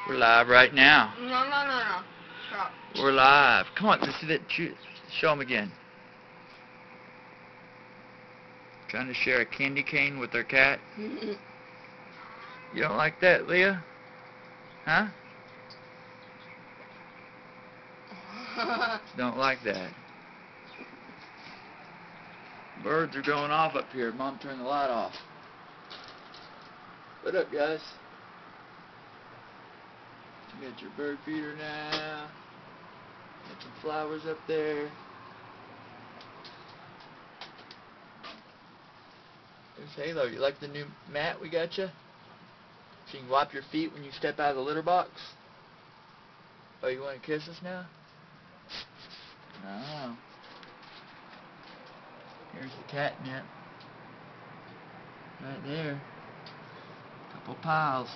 We're live right now. No. Stop. We're live. Come on, let's see that. Show them again. Trying to share a candy cane with their cat. You don't like that, Leah? Huh? Don't like that. Birds are going off up here. Mom, turn the light off. What up, guys? You got your bird feeder now. Got some flowers up there. There's Halo. You like the new mat we got you? So you can wipe your feet when you step out of the litter box? Oh, you want to kiss us now? No. Here's the catnip. Right there. Couple piles.